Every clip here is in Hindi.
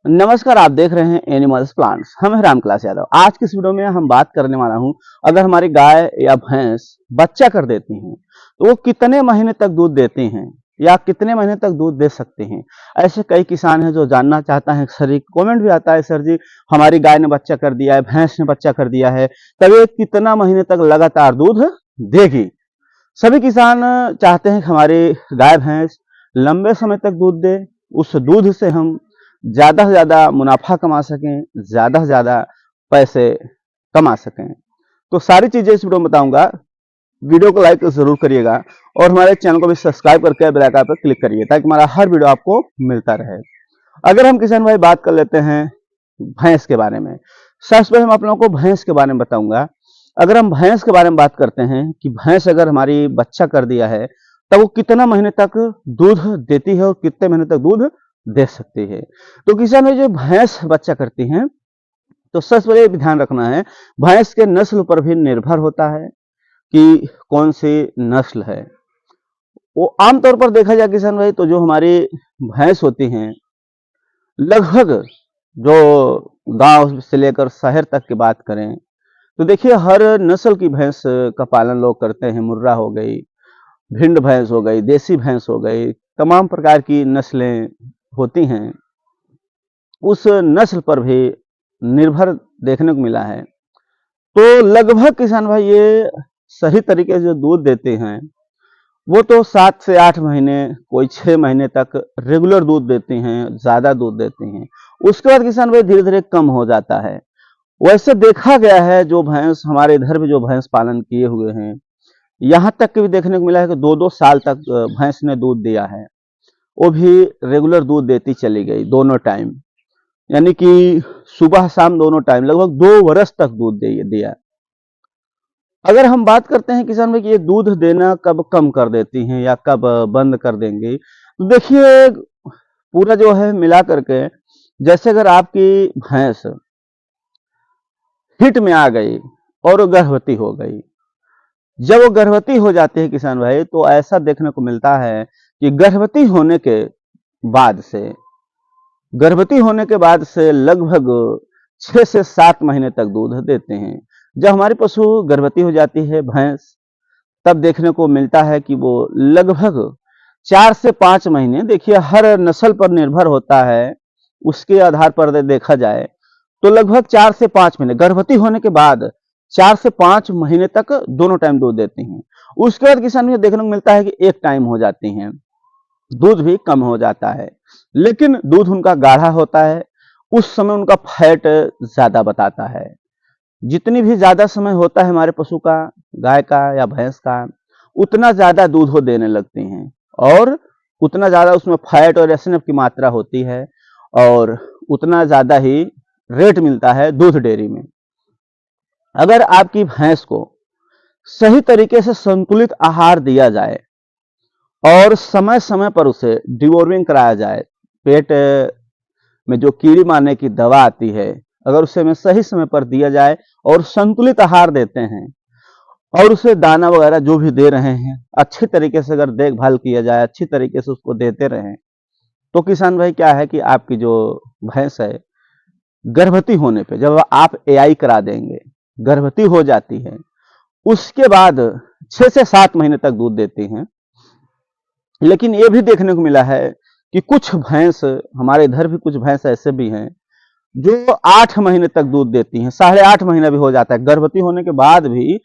नमस्कार, आप देख रहे हैं एनिमल्स प्लांट्स। हम हैं रामक्लास यादव। आज की इस वीडियो में हम बात करने वाला हूं, अगर हमारी गाय या भैंस बच्चा कर देती हैं तो वो कितने महीने तक दूध देती हैं या कितने महीने तक दूध दे सकते हैं। ऐसे कई किसान हैं जो जानना चाहता है। सर जी कमेंट भी आता है, सर जी हमारी गाय ने बच्चा कर दिया है, भैंस ने बच्चा कर दिया है, तब ये कितना महीने तक लगातार दूध देगी। सभी किसान चाहते हैं कि हमारी गाय भैंस लंबे समय तक दूध दे, उस दूध से हम ज्यादा से ज्यादा मुनाफा कमा सकें, ज्यादा से ज्यादा पैसे कमा सकें। तो सारी चीजें इस वीडियो में बताऊंगा। वीडियो को लाइक जरूर करिएगा और हमारे चैनल को भी सब्सक्राइब करके बेल आइकन पर क्लिक करिए ताकि हमारा हर वीडियो आपको मिलता रहे। अगर हम किसान भाई बात कर लेते हैं भैंस के बारे में, सबसे पहले हम आप लोगों को भैंस के बारे में बताऊंगा। अगर हम भैंस के बारे में बात करते हैं कि भैंस अगर हमारी बच्चा कर दिया है तब वो कितना महीने तक दूध देती है और कितने महीने तक दूध दे सकती है। तो किसान में जो भैंस बच्चा करती हैं तो सबसे पहले भी ध्यान रखना है, भैंस के नस्ल पर भी निर्भर होता है कि कौन सी नस्ल है। वो आमतौर पर देखा जाए किसान भाई तो जो हमारी भैंस होती हैं, लगभग जो गांव से लेकर शहर तक की बात करें तो देखिए हर नस्ल की भैंस का पालन लोग करते हैं। मुर्रा हो गई, भिंड भैंस हो गई, देसी भैंस हो गई, तमाम प्रकार की नस्लें होती हैं। उस नस्ल पर भी निर्भर देखने को मिला है। तो लगभग किसान भाई ये सही तरीके से जो दूध देते हैं वो तो 7 से 8 महीने, कोई 6 महीने तक रेगुलर दूध देती हैं, ज्यादा दूध देती हैं। उसके बाद किसान भाई धीरे धीरे कम हो जाता है। वैसे देखा गया है, जो भैंस हमारे इधर भी जो भैंस पालन किए हुए हैं, यहाँ तक के भी देखने को मिला है कि 2-2 साल तक भैंस ने दूध दिया है। वो भी रेगुलर दूध देती चली गई दोनों टाइम, यानी कि सुबह शाम दोनों टाइम लगभग 2 वर्ष तक दूध दिया। अगर हम बात करते हैं किसान भाई कि ये दूध देना कब कम कर देती हैं या कब बंद कर देंगी, तो देखिए पूरा जो है मिला करके, जैसे अगर आपकी भैंस हिट में आ गई और वो गर्भवती हो गई, जब वो गर्भवती हो जाती है किसान भाई तो ऐसा देखने को मिलता है कि गर्भवती होने के बाद से लगभग 6 से 7 महीने तक दूध देते हैं। जब हमारी पशु गर्भवती हो जाती है भैंस, तब देखने को मिलता है कि वो लगभग 4 से 5 महीने, देखिए हर नस्ल पर निर्भर होता है, उसके आधार पर देखा जाए तो लगभग 4 से 5 महीने गर्भवती होने के बाद 4 से 5 महीने तक दोनों टाइम दूध देती हैं। उसके बाद किसान में देखने को मिलता है कि एक टाइम हो जाती हैं, दूध भी कम हो जाता है, लेकिन दूध उनका गाढ़ा होता है। उस समय उनका फैट ज्यादा बताता है। जितनी भी ज्यादा समय होता है हमारे पशु का, गाय का या भैंस का, उतना ज्यादा दूध वो देने लगती हैं और उतना ज्यादा उसमें फैट और एसएनएफ की मात्रा होती है और उतना ज्यादा ही रेट मिलता है दूध डेयरी में। अगर आपकी भैंस को सही तरीके से संतुलित आहार दिया जाए और समय समय पर उसे डिवॉर्मिंग कराया जाए, पेट में जो कीड़ी मारने की दवा आती है अगर उसे हमें सही समय पर दिया जाए और संतुलित आहार देते हैं और उसे दाना वगैरह जो भी दे रहे हैं अच्छी तरीके से अगर देखभाल किया जाए, अच्छी तरीके से उसको देते रहें, तो किसान भाई क्या है कि आपकी जो भैंस है गर्भवती होने पे जब आप एआई करा देंगे, गर्भवती हो जाती है, उसके बाद 6 से 7 महीने तक दूध देती हैं। लेकिन ये भी देखने को मिला है कि कुछ भैंस, हमारे इधर भी कुछ भैंस ऐसे भी हैं जो 8 महीने तक दूध देती हैं, 8.5 महीना भी हो जाता है, गर्भवती होने के बाद भी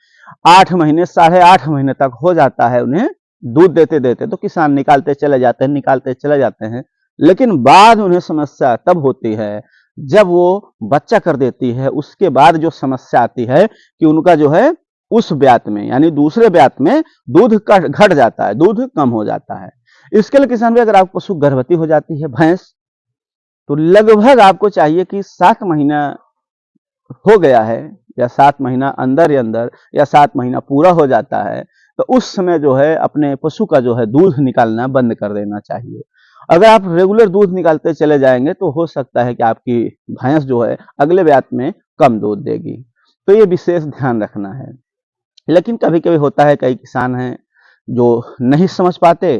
8 महीने, 8.5 महीने तक हो जाता है उन्हें दूध देते देते। तो किसान निकालते चले जाते हैं, निकालते चले जाते हैं, लेकिन बाद उन्हें समस्या तब होती है जब वो बच्चा कर देती है। उसके बाद जो समस्या आती है कि उनका जो है उस ब्यात में यानी दूसरे ब्यात में दूध घट जाता है, दूध कम हो जाता है। इसके लिए किसान भी, अगर आप पशु गर्भवती हो जाती है भैंस, तो लगभग आपको चाहिए कि 7 महीना हो गया है या 7 महीना अंदर ही अंदर या 7 महीना पूरा हो जाता है तो उस समय जो है अपने पशु का जो है दूध निकालना बंद कर देना चाहिए। अगर आप रेगुलर दूध निकालते चले जाएंगे तो हो सकता है कि आपकी भैंस जो है अगले ब्यात में कम दूध देगी। तो ये विशेष ध्यान रखना है। लेकिन कभी कभी होता है, कई किसान हैं जो नहीं समझ पाते,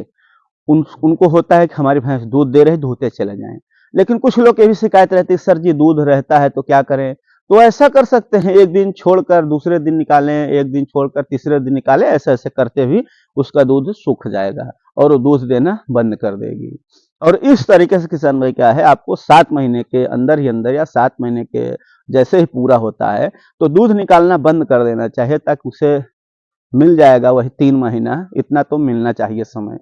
उनको होता है कि हमारी भैंस दूध दे रही, दूधते चले जाएं, लेकिन कुछ लोग की भी शिकायत रहती है, सर जी दूध रहता है तो क्या करें? तो ऐसा कर सकते हैं, एक दिन छोड़कर दूसरे दिन निकालें, एक दिन छोड़कर तीसरे दिन निकालें, ऐसे-ऐसे करते भी उसका दूध सूख जाएगा और वो दूध देना बंद कर देगी। और इस तरीके से किसान भाई क्या है, आपको 7 महीने के अंदर ही अंदर या 7 महीने के जैसे ही पूरा होता है, तो दूध निकालना बंद कर देना चाहिए, ताकि उसे मिल जाएगा वही 3 महीना, इतना तो मिलना चाहिए समय।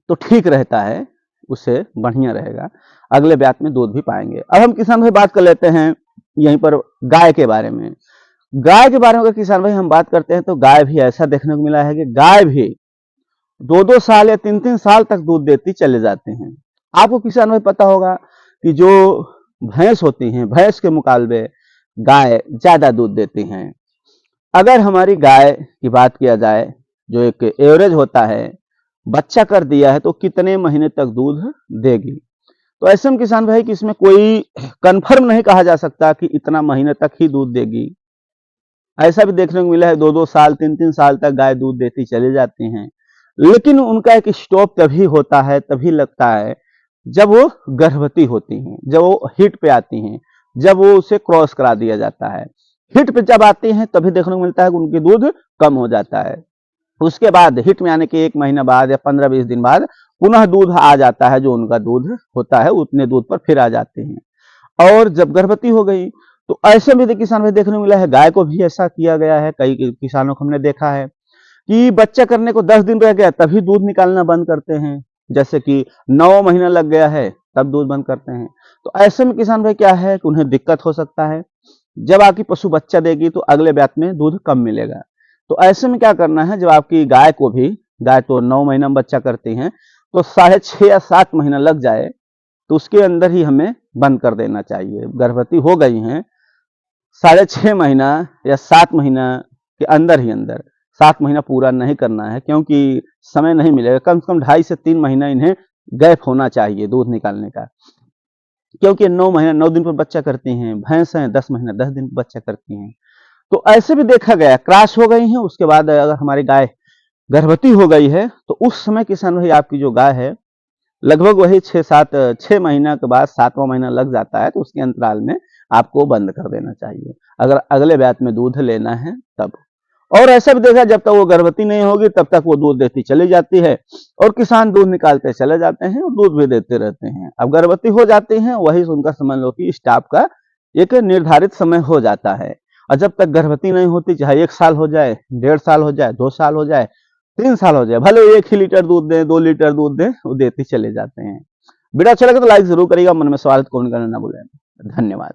तो ठीक रहता है, उससे बढ़िया रहेगा, अगले ब्यात में दूध भी पाएंगे। अब हम किसान भाई बात कर लेते हैं यहीं पर गाय के बारे में। गाय के बारे में अगर किसान भाई हम बात करते हैं, तो गाय भी ऐसा देखने को मिला है कि गाय भी 2-2 साल या 3-3 साल तक दूध देती चले जाते हैं। आपको किसान भाई पता होगा कि जो भैंस होती हैं, भैंस के मुकाबले गाय ज्यादा दूध देती हैं। अगर हमारी गाय की बात किया जाए, जो एक एवरेज होता है, बच्चा कर दिया है तो कितने महीने तक दूध देगी? तो ऐसे में किसान भाई कि इसमें कोई कंफर्म नहीं कहा जा सकता कि इतना महीने तक ही दूध देगी। ऐसा भी देखने को मिला है 2-2 साल, 3-3 साल तक गाय दूध देती चली जाती हैं। लेकिन उनका एक स्टॉप तभी होता है, तभी लगता है जब वो गर्भवती होती हैं, जब वो हिट पे आती हैं, जब वो उसे क्रॉस करा दिया जाता है। हिट पे जब आती हैं तभी देखने को मिलता है कि उनकी दूध कम हो जाता है। उसके बाद हिट में आने के 1 महीना बाद या 15-20 दिन बाद पुनः दूध आ जाता है, जो उनका दूध होता है उतने दूध पर फिर आ जाते हैं। और जब गर्भवती हो गई तो ऐसे भी किसान भाई देखने को मिला है, गाय को भी ऐसा किया गया है। कई किसानों को हमने देखा है कि बच्चा करने को 10 दिन रह गया तभी दूध निकालना बंद करते हैं, जैसे कि 9 महीना लग गया है तब दूध बंद करते हैं। तो ऐसे में किसान भाई क्या है कि उन्हें दिक्कत हो सकता है। जब आपकी पशु बच्चा देगी तो अगले ब्यात में दूध कम मिलेगा। तो ऐसे में क्या करना है, जब आपकी गाय को भी, गाय तो 9 महीना में बच्चा करती हैं, तो 6.5 या 7 महीना लग जाए तो उसके अंदर ही हमें बंद कर देना चाहिए। गर्भवती हो गई हैं 6.5 महीना या 7 महीना के अंदर ही अंदर, 7 महीना पूरा नहीं करना है, क्योंकि समय नहीं मिलेगा। कम से कम 2.5 से 3 महीना इन्हें गैप होना चाहिए दूध निकालने का, क्योंकि 9 महीना 9 दिन पर बच्चा करती हैं। भैंस हैं 10 महीना 10 दिन पर बच्चा करती हैं। तो ऐसे भी देखा गया, क्रॉस हो गई हैं, उसके बाद अगर हमारी गाय गर्भवती हो गई है तो उस समय किसान भाई आपकी जो गाय है लगभग वही 6 महीना के बाद 7वां महीना लग जाता है, तो उसके अंतराल में आपको बंद कर देना चाहिए, अगर अगले ब्यात में दूध लेना है तब। और ऐसा भी देखा, जब तक वो गर्भवती नहीं होगी तब तक वो दूध देती चली जाती है और किसान दूध निकालते चले जाते हैं और दूध भी देते रहते हैं। अब गर्भवती हो जाती हैं, वही उनका समझ लो कि स्टॉप का एक निर्धारित समय हो जाता है। और जब तक गर्भवती नहीं होती, चाहे 1 साल हो जाए, 1.5 साल हो जाए, 2 साल हो जाए, 3 साल हो जाए, भले 1 ही लीटर दूध दें, 2 लीटर दूध दें, वो देते चले जाते हैं। वीडियो अच्छा लगे तो लाइक जरूर करिएगा, मन में सवाल कमेंट करना ना भूलें। धन्यवाद।